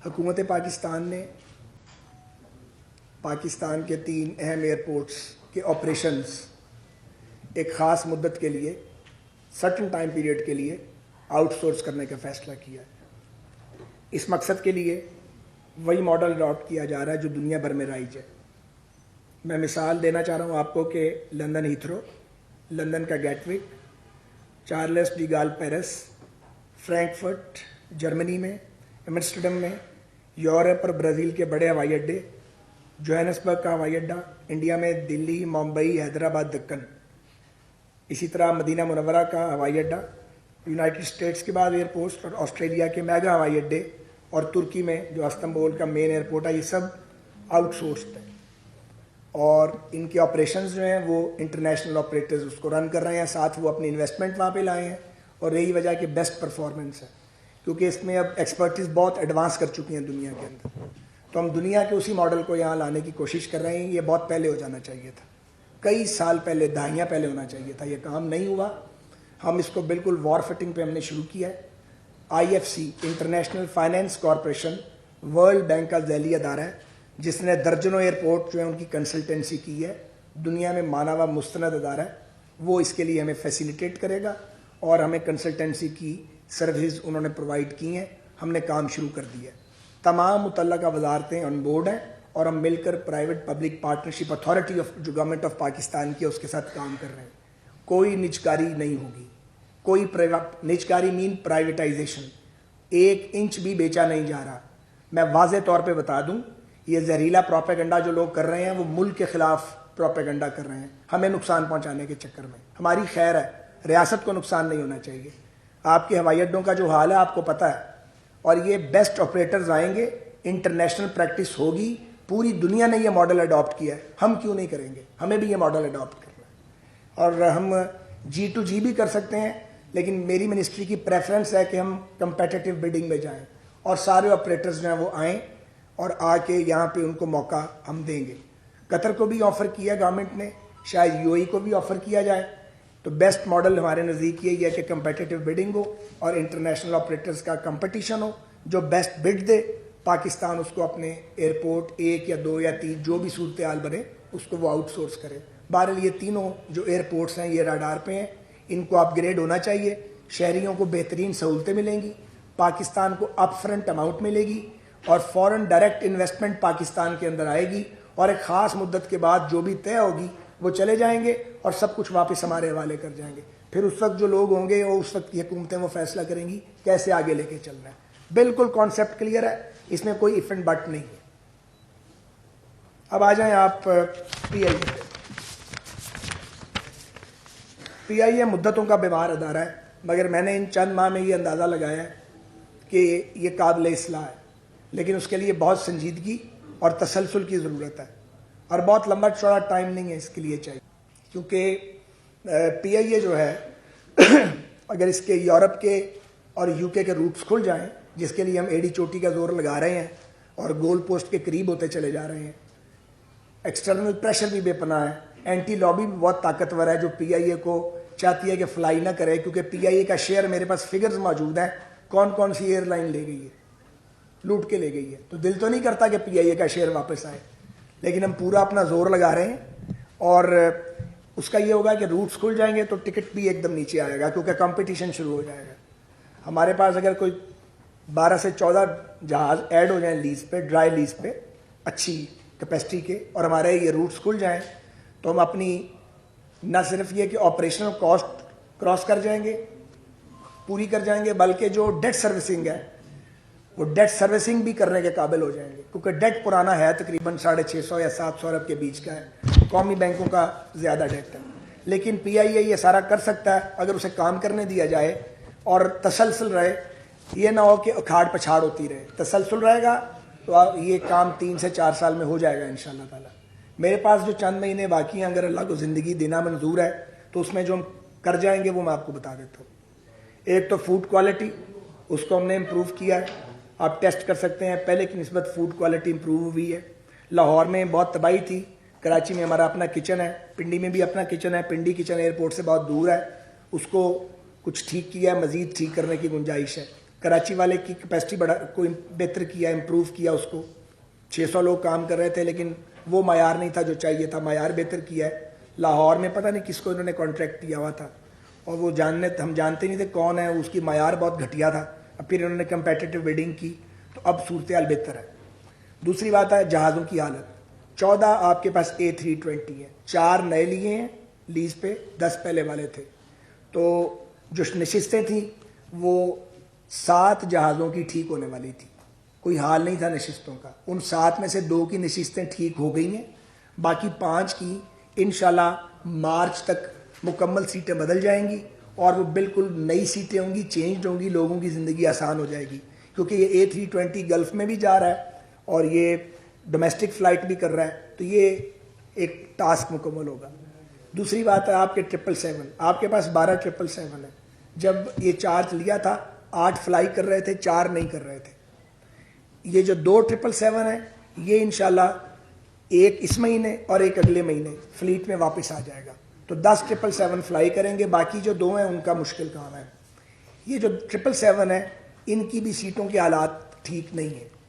حکومت پاکستان نے پاکستان کے 3 اہم ایئرپورٹس کے آپریشنز ایک خاص مدت کے لیے سرٹن ٹائم پیریڈ کے لیے آؤٹ سورس کرنے کا فیصلہ کیا ہے۔ اس مقصد کے لیے وہی ماڈل اڈاپٹ کیا جا رہا ہے جو دنیا بھر میں رائج ہے۔ میں مثال دینا چاہ رہا ہوں آپ کو کہ لندن ہیتھرو، لندن کا گیٹوک، چارلس ڈی گال پیرس، فرینکفرٹ جرمنی میں، ایمسٹرڈم میں، یورپ اور برازیل کے بڑے ہوائی اڈے، جوہانسبرگ کا ہوائی اڈہ، انڈیا میں دلی، ممبئی، حیدرآباد، دکن، اسی طرح مدینہ منورہ کا ہوائی اڈہ، یونائٹڈ اسٹیٹس کے بعد ایئرپورٹس اور آسٹریلیا کے میگا ہوائی اڈے، اور ترکی میں جو استنبول کا مین ایئرپورٹ ہے، یہ سب آؤٹ سورسڈ ہیں اور ان کے آپریشنز جو ہیں وہ انٹرنیشنل آپریٹرز اس کو رن کر رہے ہیں، ساتھ وہ اپنی انویسٹمنٹ وہاں پہ لائے ہیں اور یہی وجہ کہ بیسٹ پرفارمنس ہے، کیونکہ اس میں اب ایکسپرٹیز بہت ایڈوانس کر چکی ہیں دنیا کے اندر، تو ہم دنیا کے اسی ماڈل کو یہاں لانے کی کوشش کر رہے ہیں۔ یہ بہت پہلے ہو جانا چاہیے تھا، کئی سال پہلے، دہائیاں پہلے ہونا چاہیے تھا، یہ کام نہیں ہوا۔ ہم اس کو بالکل وار فٹنگ پہ ہم نے شروع کیا ہے۔ IFC international finance corporation world bank کا ذیلی ادارہ ہے جس نے درجنوں ایئرپورٹ جو ہیں ان کی کنسلٹنسی کی ہے، دنیا میں مانا ہوا مستند ادارہ ہے، وہ اس کے لیے ہمیں فیسیلیٹیٹ کرے گا اور ہمیں کنسلٹنسی کی سروسز انہوں نے پرووائڈ کی ہیں، ہم نے کام شروع کر دیا ہے۔ تمام متعلقہ وزارتیں آن بورڈ ہیں اور ہم مل کر پرائیویٹ پبلک پارٹنرشپ اتھارٹی جو گورنمنٹ آف پاکستان کی ہے اس کے ساتھ کام کر رہے ہیں۔ کوئی نجکاری نہیں ہوگی، کوئی نجکاری مین پرائیویٹائزیشن، 1 انچ بھی بیچا نہیں جا رہا۔ میں واضح طور پہ بتا دوں، یہ زہریلا پروپیگنڈا جو لوگ کر رہے ہیں وہ ملک کے خلاف پروپیگنڈا کر رہے ہیں، ہمیں نقصان پہنچانے کے چکر میں۔ ہماری خیر ہے، ریاست کو نقصان نہیں ہونا چاہیے۔ آپ کے ہوائی اڈوں کا جو حال ہے آپ کو پتہ ہے، اور یہ بیسٹ آپریٹرز آئیں گے، انٹرنیشنل پریکٹس ہوگی، پوری دنیا نے یہ ماڈل اڈاپٹ کیا ہے، ہم کیوں نہیں کریں گے؟ ہمیں بھی یہ ماڈل اڈاپٹ کرنا ہے اور ہم G2G بھی کر سکتے ہیں، لیکن میری منسٹری کی پریفرنس ہے کہ ہم کمپیٹیٹیو بڈنگ میں جائیں اور سارے آپریٹرز جو ہیں وہ آئیں اور آ کے یہاں پہ ان کو موقع ہم دیں گے۔ قطر کو بھی آفر کیا گورنمنٹ نے، شاید UAE کو بھی آفر کیا جائے، تو بیسٹ ماڈل ہمارے نزدیک یہ ہے کہ کمپیٹیٹیو بڈنگ ہو اور انٹرنیشنل آپریٹرز کا کمپٹیشن ہو، جو بیسٹ بڈ دے پاکستان اس کو اپنے ایئرپورٹ 1 یا 2 یا 3 جو بھی صورتحال بنے اس کو وہ آؤٹ سورس کرے۔ بہرحال یہ تینوں جو ایئرپورٹس ہیں یہ راڈار پہ ہیں، ان کو اپ گریڈ ہونا چاہیے، شہریوں کو بہترین سہولتیں ملیں گی، پاکستان کو اپ فرنٹ اماؤنٹ ملے گی اور فورن ڈائریکٹ انویسٹمنٹ پاکستان کے اندر آئے گی، اور ایک خاص مدت کے بعد جو بھی طے ہوگی وہ چلے جائیں گے اور سب کچھ واپس ہمارے حوالے کر جائیں گے۔ پھر اس وقت جو لوگ ہوں گے اور اس وقت کی حکومتیں وہ فیصلہ کریں گی کیسے آگے لے کے چلنا ہے۔ بالکل کانسیپٹ کلیئر ہے، اس میں کوئی اف اینڈ بٹ نہیں ہے۔ اب آ جائیں آپ PIA مدتوں کا بیمار ادارہ ہے، مگر میں نے ان چند ماہ میں یہ اندازہ لگایا ہے کہ یہ قابل اصلاح ہے، لیکن اس کے لیے بہت سنجیدگی اور تسلسل کی ضرورت ہے اور بہت لمبا چوڑا ٹائم نہیں ہے اس کے لیے چاہیے، کیونکہ PIA جو ہے اگر اس کے یورپ کے اور UK کے روٹس کھل جائیں، جس کے لیے ہم ایڑی چوٹی کا زور لگا رہے ہیں اور گول پوسٹ کے قریب ہوتے چلے جا رہے ہیں، ایکسٹرنل پریشر بھی بے پناہ ہے، اینٹی لابی بھی بہت طاقتور ہے جو PIA کو چاہتی ہے کہ فلائی نہ کرے، کیونکہ PIA کا شیئر میرے پاس فگرز موجود ہیں، کون کون سی ایئر لائن لے گئی ہے، لوٹ کے لے گئی ہے، تو دل تو نہیں کرتا کہ PIA کا شیئر واپس آئے، لیکن ہم پورا اپنا زور لگا رہے ہیں اور اس کا یہ ہوگا کہ روٹس کھل جائیں گے تو ٹکٹ بھی ایک دم نیچے آئے گا، کیونکہ کمپٹیشن شروع ہو جائے گا۔ ہمارے پاس اگر کوئی 12 سے 14 جہاز ایڈ ہو جائیں لیز پہ، ڈرائی لیز پہ، اچھی کیپیسٹی کے، اور ہمارے یہ روٹس کھل جائیں تو ہم اپنی نہ صرف یہ کہ آپریشنل کاسٹ کراس کر جائیں گے، پوری کر جائیں گے، بلکہ جو ڈیٹ سروسنگ ہے وہ ڈیٹ سروسنگ بھی کرنے کے قابل ہو جائیں گے، کیونکہ ڈیٹ پرانا ہے، تقریباً 650 یا 700 ارب کے بیچ کا ہے، قومی بینکوں کا زیادہ ڈیٹ ہے، لیکن PIA یہ سارا کر سکتا ہے اگر اسے کام کرنے دیا جائے اور تسلسل رہے، یہ نہ ہو کہ اکھاڑ پچھاڑ ہوتی رہے، تسلسل رہے گا تو یہ کام 3 سے 4 سال میں ہو جائے گا انشاءاللہ تعالی۔ میرے پاس جو چند مہینے باقی ہیں، اگر اللہ کو زندگی دینا منظور ہے تو اس میں جو ہم کر جائیں گے وہ میں آپ کو بتا دیتا ہوں۔ ایک تو فوڈ کوالٹی، اس کو ہم نے امپروو کیا ہے، آپ ٹیسٹ کر سکتے ہیں، پہلے کی نسبت فوڈ کوالٹی امپروو ہوئی ہے۔ لاہور میں بہت تباہی تھی، کراچی میں ہمارا اپنا کچن ہے، پنڈی میں بھی اپنا کچن ہے، پنڈی کچن ایئرپورٹ سے بہت دور ہے، اس کو کچھ ٹھیک کیا ہے، مزید ٹھیک کرنے کی گنجائش ہے۔ کراچی والے کی کیپیسٹی کوئی بہتر کیا, امپروو کیا اس کو. 600 لوگ کام کر رہے تھے لیکن وہ معیار نہیں تھا جو چاہیے تھا, معیار بہتر کیا ہے. لاہور میں پتہ نہیں کس کو انہوں نے کانٹریکٹ دیا ہوا تھا اور وہ ہم جانتے نہیں تھے کون ہے, اس کی معیار بہت گھٹیا تھا. اب پھر انہوں نے کمپیٹیٹیو بڈنگ کی تو اب صورتحال بہتر ہے. دوسری بات ہے جہازوں کی حالت. 14 آپ کے پاس A320 ہے, 4 نئے لیے ہیں لیز پہ, 10 پہلے والے تھے. تو جو نشستیں تھیں وہ 7 جہازوں کی ٹھیک ہونے والی تھی, کوئی حال نہیں تھا نشستوں کا. ان 7 میں سے 2 کی نشستیں ٹھیک ہو گئی ہیں, باقی 5 کی انشاءاللہ مارچ تک مکمل سیٹیں بدل جائیں گی اور وہ بالکل نئی سیٹیں ہوں گی, چینجڈ ہوں گی, لوگوں کی زندگی آسان ہو جائے گی. کیونکہ یہ A320 گلف میں بھی جا رہا ہے اور یہ ڈومیسٹک فلائٹ بھی کر رہا ہے, تو یہ ایک ٹاسک مکمل ہوگا. دوسری بات ہے آپ کے 777, آپ کے پاس 12 777 ہے. جب یہ چارج لیا تھا 8 فلائی کر رہے تھے, 4 نہیں کر رہے تھے. یہ جو 2 777 ہیں یہ انشاءاللہ ایک اس مہینے اور ایک اگلے مہینے فلیٹ میں واپس آ جائے گا. تو 10 777 فلائی کریں گے, باقی جو 2 ہیں ان کا مشکل کام ہے. یہ جو 777 ہے ان کی بھی سیٹوں کے حالات ٹھیک نہیں ہیں.